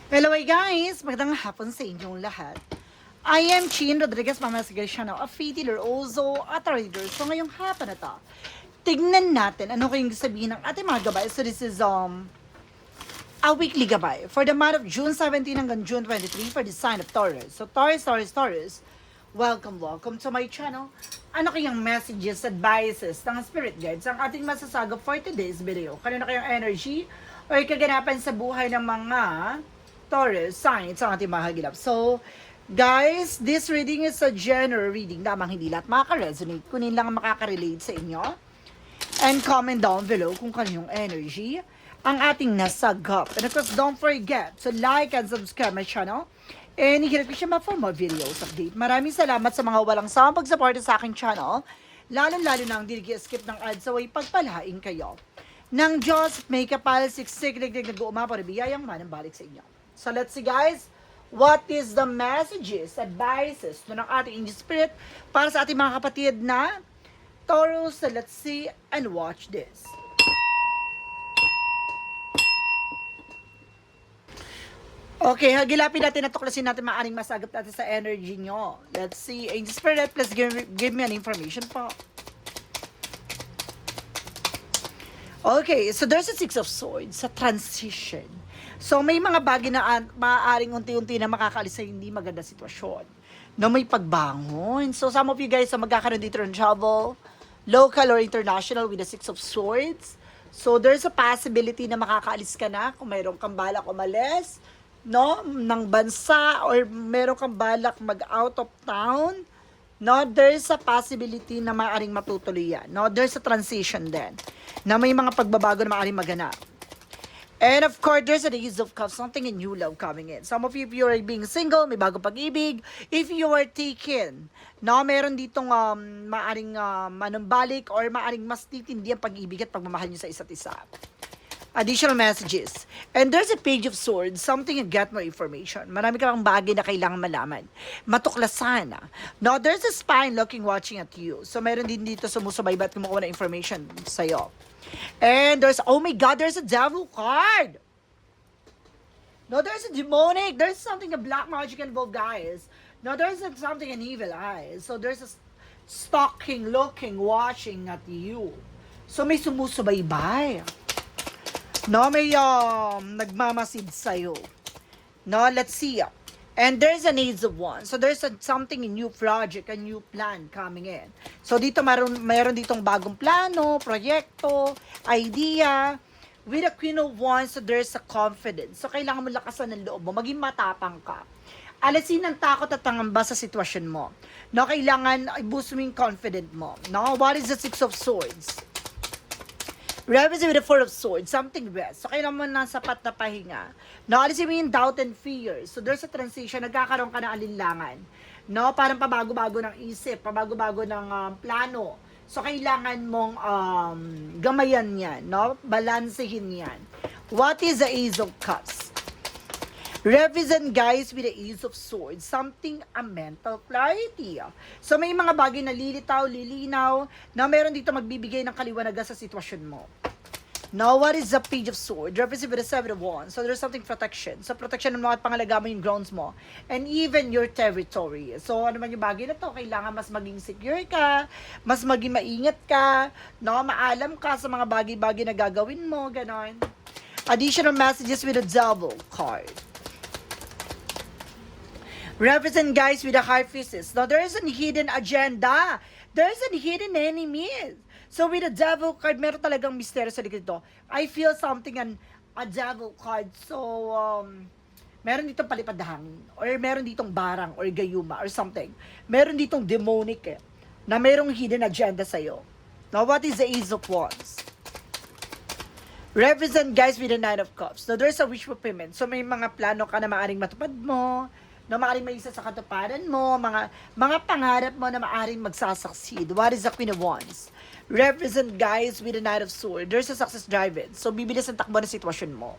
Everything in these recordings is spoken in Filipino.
Hello guys! Magandang hapon sa inyong lahat. I am Chin Rodriguez, Mama Sigasiano, a faith healer also at a reader. So ngayong hapon na to, tignan natin ano kayong sabihin ng ating mga gabay. So this is a weekly gabay for the month of June 17 hanggang June 23 for the sign of Taurus. So Taurus, welcome to my channel. Ano kayang messages, advices ng spirit guides ang ating masasagap for today's video? Kanino kayang energy or kaganapan sa buhay ng mga Taurus signs ang ating mahagilap. So, guys, this reading is a general reading. Damang hindi lahat makaka-resonate. Kunin lang ang makaka-relate sa inyo. And comment down below kung kanyang energy ang ating nasagap. And of course, don't forget to like and subscribe my channel. And hihirap ko siya for more videos update. Maraming salamat sa mga walang sawang pag-support sa aking channel. Lalo-lalo na ang skip ng ads sa way pagpalain kayo. Nang Diyos, may kapal, siksik, liglig, nag-uumapa, biyayang manang balik sa inyo. So let's see guys, what is the messages, advices ng ating angel spirit para sa ating mga kapatid na Taurus. So let's see and watch this. Okay, hagilapin natin at tuklasin natin maaring masagap natin sa energy nyo. Let's see, angel spirit, please give me an information po. Okay, so there's a Six of Swords sa transition. So may mga bagay na maaaring unti-unti na makakaalis sa hindi maganda sitwasyon. Na may pagbangon. So some of you guys na magkakaroon dito ng travel, local or international with the Six of Swords. So there's a possibility na makakaalis ka na kung mayroon kang balak umalis, no, ng bansa or mayroon kang balak mag-out of town. No, there's a possibility na maaaring matutuloy yan. No, there's a transition then na may mga pagbabago na maaaring maganap. And of course, there's an Ace of Cups, something in new love coming in. Some of you, if you are being single, may bagong pag-ibig. If you are taken, no, meron ditong maaring manumbalik or maaring mas titindi ang pag-ibig at pagmamahal nyo sa isa't isa. Additional messages. And there's a Page of Swords, something you get more information. Marami ka pang bagay na kailangan malaman. Matuklasan. No, there's a spine looking, watching at you. So meron din dito sumusubaybat kumukuha na information sa'yo. And there's, oh my God, there's a devil card. No, there's a demonic. There's something, a black magic involved, guys. No, there's something, an evil eye. So there's a stalking, looking, watching at you. So may sumusubaybay. No, may nagmamasid sa'yo. No, let's see. And there's an Ace of Wands. So there's something, a new project, a new plan coming in. So dito mayroon ditong bagong plano, proyekto, idea. With the Queen of Wands, so there's a confidence. So kailangan mo lakasan ng loob mo, maging matapang ka. Alisin ang takot at pangamba sa sitwasyon mo. No, kailangan i-boost mo yung confident mo. No, what is the Six of Swords? Represent with the Four of Swords, something rest. So, kailangan mo ng sapat na pahinga. No, alisin mo yung doubt and fear. So, there's a transition, nagkakaroon ka ng alinlangan. No, parang pabago-bago ng isip, pabago-bago ng plano. So, kailangan mong gamayan yan, no? Balansehin yan. What is the Ace of Cups? Represent, guys, with the Ace of Swords, something, a mental clarity. So may mga bagay na lilinaw, na meron dito magbibigay ng kaliwanagan sa sitwasyon mo. Now, what is the Page of Swords? Represent with the Seven of Wands. So there's something protection. So protection ng mga pangalaga mo yung grounds mo. And even your territory. So ano man yung bagay na to, kailangan mas maging secure ka, mas maging maingat ka, no, maalam ka sa mga bagay-bagay na gagawin mo, ganon. Additional messages with the Devil card. Represent, guys, with the High Priestess. Now, there is a hidden agenda. There is a hidden enemy. So, with the Devil card, meron talagang misteryo sa likod ito. I feel something a Devil card. So, meron ditong palipad na hangin. Or meron ditong barang or gayuma or something. Meron ditong demonic na merong hidden agenda sa'yo. Now, what is the Ace of Wands? Represent, guys, with the Nine of Cups. Now, there's a wish fulfillment. So, may mga plano ka na maaring matupad mo, na maaaring maisa sa katuparan mo, mga pangarap mo na maaaring magsasucceed. What is the Queen of Wands? Represent, guys, with the Knight of Swords. There's a success driven. So, bibilis ang takbo ng sitwasyon mo.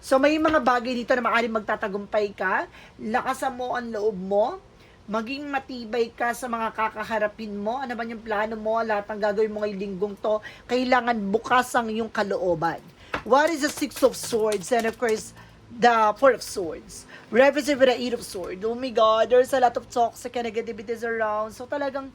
So, may mga bagay dito na maaaring magtatagumpay ka. Lakasan mo ang loob mo. Maging matibay ka sa mga kakaharapin mo. Ano ba yung plano mo? Lahat ng gagawin mo ngayong linggong to, kailangan bukas ang iyong kalooban. What is the Six of Swords? And of course, the Four of Swords. Represent with the Eight of Swords. Oh my God, there's a lot of toxic and negativities around. So talagang,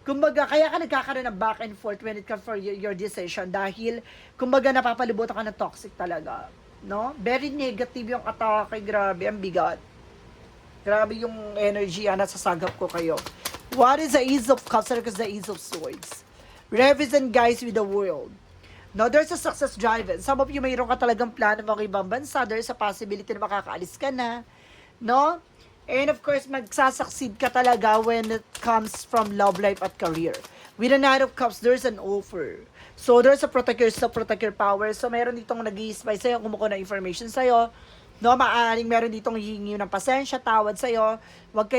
kumbaga, kaya ka nagkakaroon ng back and forth when it comes for your decision dahil, kumbaga, napapalibutan ka ng toxic talaga. No? Very negative yung atake. Grabe, ang bigat. Grabe yung energy, nasasagap ko kayo. What is the Ace of Cups? Because the Ace of Swords. Represent, guys, with the world. No, there's a success driven. Some of you mayroon ka talagang plano mga ibang bansa. There's a possibility na makakaalis ka na. No? And of course, magsasucceed ka talaga when it comes from love life at career. With the Knight of Cups, there's an offer. So, there's a protect yourself, protect your power. So, meron ditong nag-i-spy sa'yo, kumukuha ng information sa'yo. No, maaaring meron ditong hihingi ng pasensya, tawad sa'yo. Huwag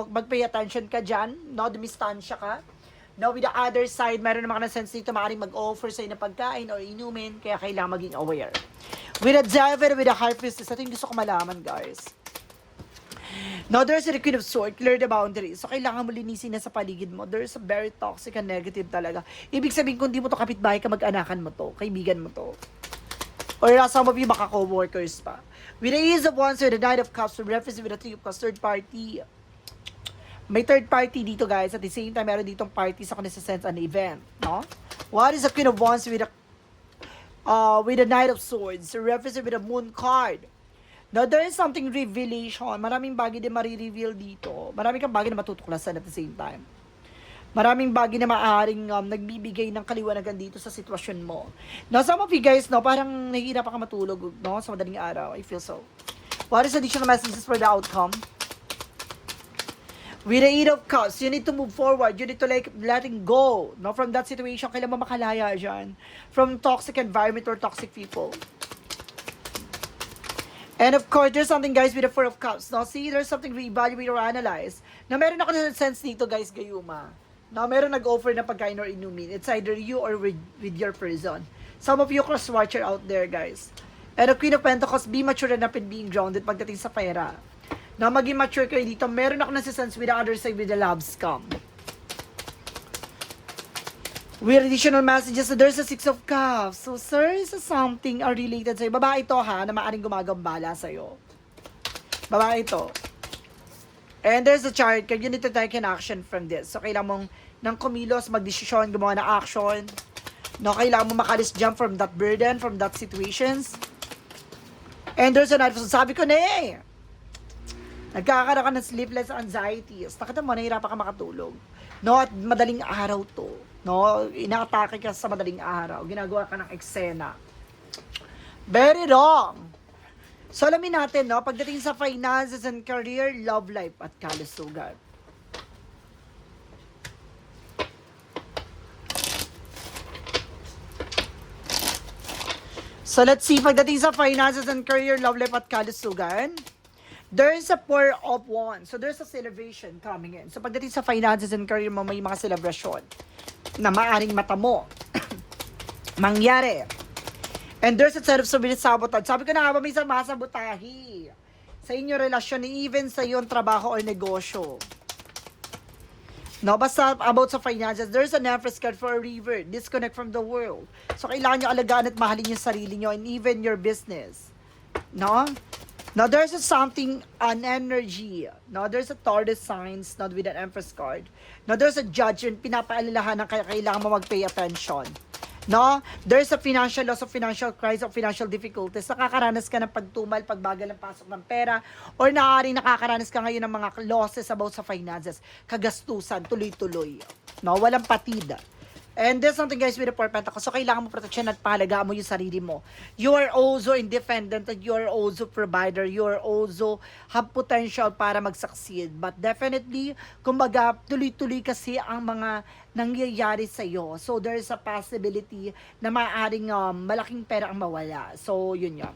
mag-pay attention ka dyan. No, dumistansya ka. No, with the other side, meron naman ka na sense dito, maaaring mag-offer sa'yo ng pagkain o inumin, kaya kailangan maging aware. With the Devil, with the High Priestess, ito yung gusto ko malaman, guys. Now, there's the Queen of Swords, clear the boundaries. So, kailangan mo linisin na sa paligid mo. There's a very toxic and negative talaga. Ibig sabihin, kung di mo to kapitbahay ka, mag-anakan mo to, kaibigan mo to. Or some of you, baka co-workers pa. With the Ace of Wands, with the Knight of Cups, with reference with the Three of Cups, third party. May third party dito, guys. At the same time, meron ditong party sa kanila sense an event. No? What is the Queen of Wands with the Knight of Swords? Reference with the Moon card. Now, there is something revelation. Maraming bagay din marireveal dito. Maraming kang bagay na matutuklasan at the same time. Maraming bagay na maaaring nagbibigay ng kaliwanagan dito sa sitwasyon mo. Now, some of you guys, no, parang nahihirapan ka matulog, no, sa madaling araw. I feel so. What is additional messages for the outcome? With the Eight of Cups, you need to move forward. You need to like letting go, no, from that situation. Kailan mo makalaya dyan from toxic environment or toxic people. And of course, there's something, guys, with the Four of Cups. No, see, there's something re-evaluate or analyze. Na meron ako na sense dito, guys, gayuma. No, meron nag-offer na pagkain or inumin. It's either you or with your person. Some of you cross-watcher out there, guys. And the Queen of Pentacles, be mature enough in being grounded pagdating sa pera. Na maging mature kayo dito, meron ako nasa-sense with the other side with the love scam. With additional messages, so there's a Six of Cups. So, sir, is something are related sa'yo. Babae ito, ha, na maaaring gumagambala sa'yo. Babae ito. And there's a chart, you need to take an action from this. So, kailangan mong ng kumilos, magdesisyon, gumawa ng action. No, kailangan mo makalis jump from that burden, from that situations. And there's a night, so sabi ko na eh. Nagkakaroon ka ng sleepless anxieties. Nakita mo, nahihirapan ka makatulog. No, at madaling araw to. No, inaatake ka sa madaling araw. Ginagawa ka ng eksena. Very wrong. So, alamin natin, no, pagdating sa finances and career, love life at kalusugan. So, let's see, pagdating sa finances and career, love life at kalusugan, there is a Four of Wands. So, there's a celebration coming in. So, pagdating sa finances and career mo, may mga celebration na maaring mata mo mangyari. And there's a set of sabotage. Sabi ko na nga ba, may masabotahi sa inyong relasyon, even sa iyong trabaho or negosyo. No, basta about sa finances, there's an Empress card for a river. Disconnect from the world. So, kailangan nyo alagaan at mahalin yung sarili nyo and even your business. No? Now, there's something, an energy. Now, there's a Taurus signs, not with an Empress card. Now, there's a judgment, pinapaalalahan na kaya kailangan mo mag-pay attention. No? There's a financial loss of financial crisis of financial difficulties. Nakakaranas ka ng pagtumal, pagbagal ng pasok ng pera, or naaaring nakakaranas ka ngayon ng mga losses about sa finances, kagastusan, tuloy-tuloy. No? Walang patid. And there's something, guys, with the Four of Pentacles. So, kailangan mo protection at pahalagaan mo yung sarili mo. You are also independent and you are also provider. You are also have potential para mag-succeed. But definitely, kumbaga, tuloy-tuloy kasi ang mga nangyayari sa iyo. So, there's a possibility na maaaring malaking pera ang mawala. So, yun yan.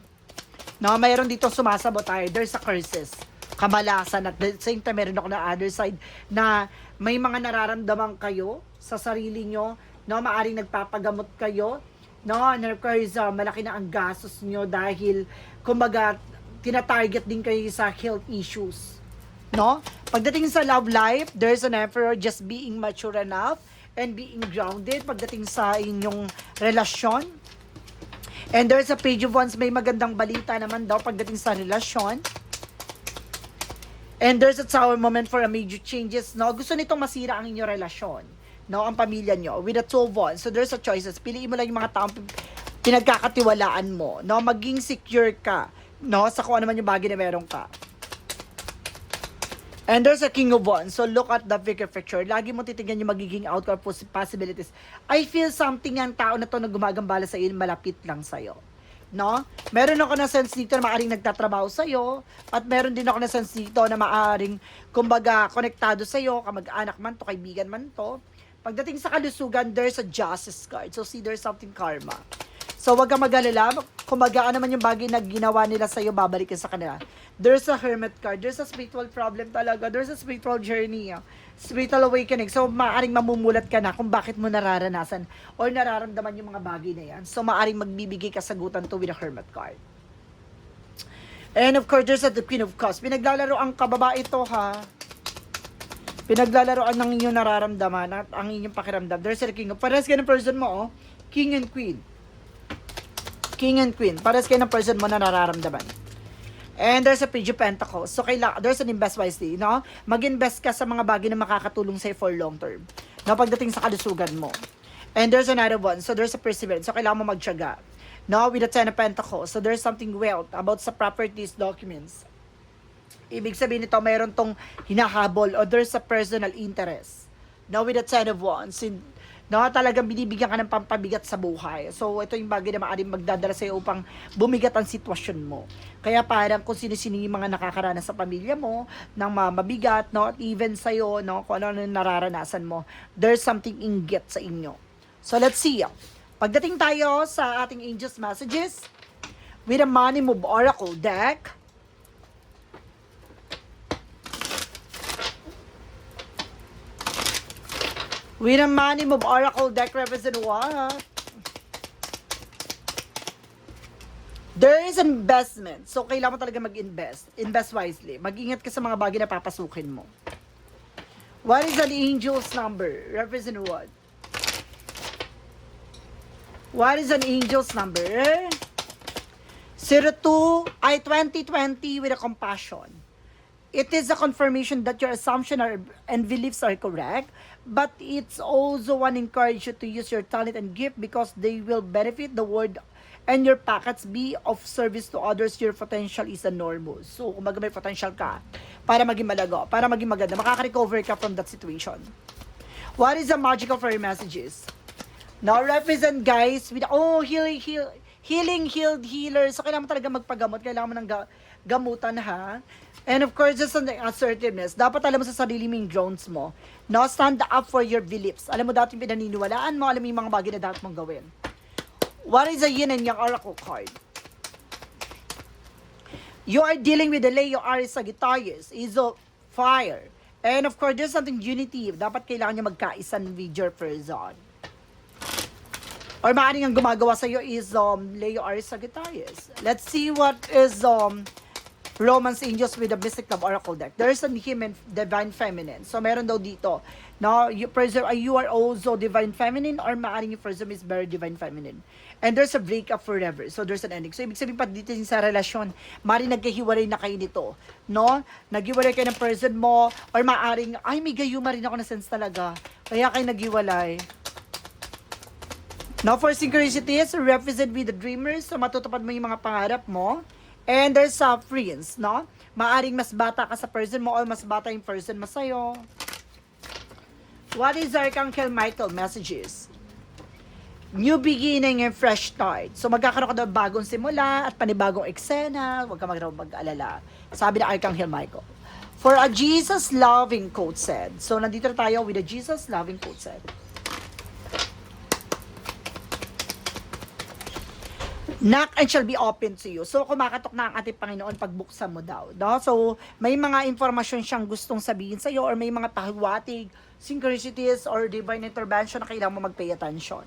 No, mayroon dito sumasabotage. There's a curses. Kamalasan. At the same time, meron ako na other side na may mga nararamdaman kayo sa sarili nyo, no, maaring nagpapagamot kayo, no, requires malaki na ang gastos nyo dahil, kumbaga, tina-target din kayo sa health issues, no? Pagdating sa love life, there's an Emperor just being mature enough and being grounded pagdating sa inyong relasyon. And there's a Page of Wands, may magandang balita naman daw pagdating sa relasyon. And there's a Tower moment for a major changes, no? Gusto nitong masira ang inyong relasyon, no? Ang pamilya nyo, with a 12 Wands. So there's a choices. Piliin mo lang yung mga taong pinagkakatiwalaan mo, no? Maging secure ka, no? Sa kung ano man yung bagay na meron ka. And there's a King of Wands. So look at the bigger picture. Lagi mo titignan yung magiging outcome possibilities. I feel something ang tao na to na gumagambala sa iyo, malapit lang sa'yo. No? Meron ako na sense dito na maaring nagtatrabaho sa'yo, at meron din ako na sense dito na maaring, kumbaga, konektado sa'yo, kamag-anak man to, kaibigan man to. Pagdating sa kalusugan, there's a Justice card. So see, there's something karma. So wag kang mag-alala, kumbaga ano man yung bagay na ginawa nila sa'yo, babalik ka sa kanila. There's a Hermit card. There's a spiritual problem talaga. There's a spiritual journey. Spiritual awakening. So, maaring mamumulat ka na kung bakit mo nararanasan or nararamdaman yung mga bagay na yan. So, maaring magbibigay kasagutan to with a Hermit card. And of course, there's the Queen of Cups. Pinaglalaro ang kababae ito, ha. Pinaglalaroan ng inyong nararamdaman at ang inyong pakiramdam. There's a King of... Parehas kayo ng person mo, oh. King and Queen. King and Queen. Parehas kayo ng person mo na nararamdaman. And there's a Page of Pentacles. So, there's an invest wisely, no? Mag-invest ka sa mga bagay na makakatulong sa'yo for long term. No? Pagdating sa kalusugan mo. And there's another one. So, there's a perseverance. So, kailangan mo magtiyaga. No? With the Ten of Pentacles. So, there's something wealth about sa properties, documents. Ibig sabihin nito, mayroon tong hinahabol or there's a personal interest. No? With the Ten of Wands. No, talagang binibigyan ka ng pampabigat sa buhay. So, ito yung bagay na maaaring magdadala sa'yo upang bumigat ang sitwasyon mo. Kaya parang kung sino-sino yung mga nakakaranas sa pamilya mo, ng mabigat, no, at even sa'yo, no, kung ano nararanasan mo, there's something inggit sa inyo. So, let's see. Pagdating tayo sa ating Angels Messages, with a Money Move Oracle deck, with a Money Move Oracle deck represent what? There is an investment. So, kailangan mo talaga mag-invest. Invest wisely. Mag-ingat ka sa mga bagay na papasukin mo. What is an angel's number? Represent what? What is an angel's number? 2020 with a compassion. It is a confirmation that your assumption and beliefs are correct, but it's also one encourage you to use your talent and gift because they will benefit the world and your packets be of service to others. Your potential is enormous. So, kung may potential ka para maging malago, para maging maganda, makaka-recover ka from that situation. What is the magical for your messages? Now, represent guys with, healing, healed, healer. So, kailangan mo talaga magpagamot. Kailangan mo ng gamutan, ha? And of course, just on the assertiveness, dapat alam mo sa sarili mo yung drones mo. No, stand up for your beliefs. Alam mo dati yung pinaniniwalaan mo, alam mo yung mga bagay na dapat mong gawin. What is a yin and yang oracle card? You are dealing with the Leo Aries Sagittarius, is of fire. And of course, there's something unity. Dapat kailangan niya magkaisan with your person. Or maaaring ang gumagawa sa iyo is Leo Aries Sagittarius. Let's see what is Romance Angels with the Mystic Love Oracle deck. There's a him and Divine Feminine. So, meron daw dito. No, you are also Divine Feminine or maaaring yung person is very Divine Feminine. And there's a breakup forever. So, there's an ending. So, ibig sabihin pa dito sa relasyon, maaaring nagkahiwalay na kayo nito. No? Naghiwalay kayo ng person mo or maaaring, ay, may gayuma rin ako na sense talaga. Kaya kayo naghiwalay. Now, for synchronicities, represent with the dreamers. So, matutupad mo yung mga pangarap mo. And there's friends, no? Maaring mas bata ka sa person mo o mas bata yung person mo sa'yo. What is Archangel Michael messages? New beginning and fresh start. So, magkakaroon ka ng bagong simula at panibagong eksena. Huwag ka mag-alala. Sabi na Archangel Michael. For a Jesus-loving quote said. So, nandito na tayo with a Jesus-loving quote said. Knock and shall be open to you. So, kumakatok na ang ating Panginoon pagbuksan mo daw. No? So, may mga informasyon siyang gustong sabihin sa iyo or may mga pahiwatig, synchronicities, or divine intervention na kailangan mo mag-pay attention.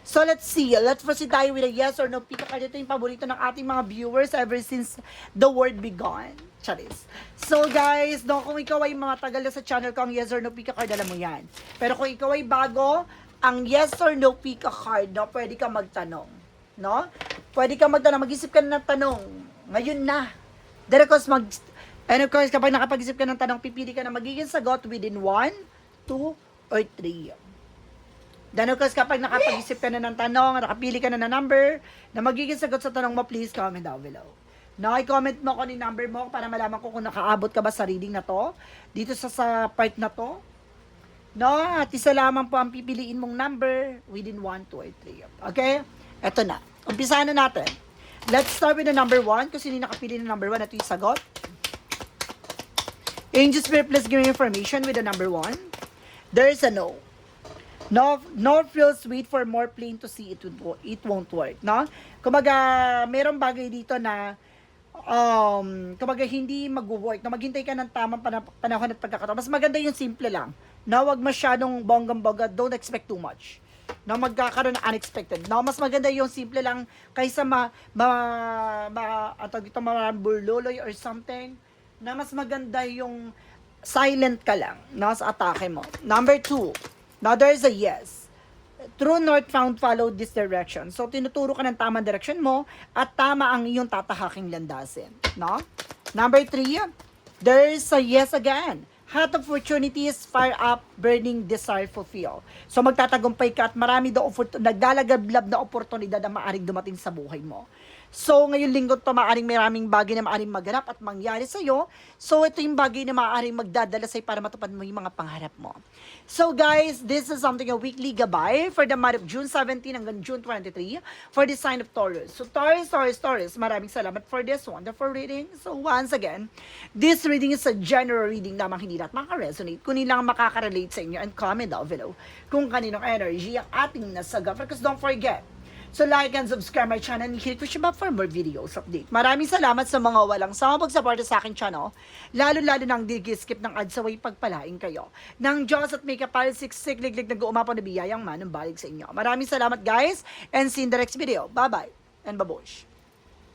So, let's see. Let's proceed tayo with a yes or no. Pika ka dito yung paborito ng ating mga viewers ever since the word begun. Charis. So, guys, no, kung ikaw ay matagal na sa channel ko, ang yes or no pika card, alam mo yan. Pero kung ikaw ay bago, ang yes or no pika card, no, pwede ka magtanong. No? Pwede kang magtanong, mag-isip ka na ng tanong. Ngayon na. Then of course, and of course, kapag nakapag-isip ka ng tanong, pipili ka na magiging sagot within 1, 2, or 3. Then of course, kapag nakapag-isip ka na ng tanong, nakapili ka na ng number, na magiging sagot sa tanong mo, please comment down below. No, i-comment mo kung yung number mo para malaman ko kung nakaabot ka ba sa reading na to. Dito sa part na to. No, at isa lamang po ang pipiliin mong number within 1, 2, or 3. Okay? Eto na. Umpisahan na natin. Let's start with the number 1. Kung sino nakapili ng number 1, ito yung sagot. Angel Spirit, please give me information with the number 1. There is a no. No feels sweet for more plain to see it won't work, no? Kumbaga, merong bagay dito na kumbaga hindi mag-work, na maghintay ka ng tamang panahon at pagkakataon. Mas maganda yung simple lang. Na wag masyadong bonggang-bongga, don't expect too much. Na magkakaroon ng unexpected. Na mas maganda yung simple lang kaysa marambuloy or something. Na mas maganda yung silent ka lang, no, sa atake mo. Number 2. Now, there's a yes. True north found follow this direction. So, tinuturo ka ng tamang direction mo at tama ang iyong tatahaking landasin. No? Number 3, there's a yes again. Hot opportunities, fire up, burning desire fulfill. So, magtatagumpay ka at marami naglalagablab na oportunidad na maaring dumating sa buhay mo. So, ngayong linggo to, maraming bagay na maaring maganap at mangyari sa'yo. So, ito yung bagay na maaring magdadala sa'yo para matupad mo yung mga pangarap mo. So, guys, this is something a weekly gabay for the month of June 17 hanggang June 23 for the sign of Taurus. So, Taurus, maraming salamat for this wonderful reading. So, once again, this reading is a general reading lamang, hindi lahat makaresonate. Kunin lang makaka-relate sa inyo and comment down below kung kaninong energy ang ating nasagot. Because don't forget, so like and subscribe my channel and hit push bell for more videos update. Maraming salamat sa mga walang sama pagsuporta sa aking channel. Lalo-lalo nang di-skip ng ads away pagpalain kayo. Nang Diyos at may kapal siksik liglig nag-uumapaw na biyayang manumbalik sa inyo. Maraming salamat guys and see you in the next video. Bye-bye and babush.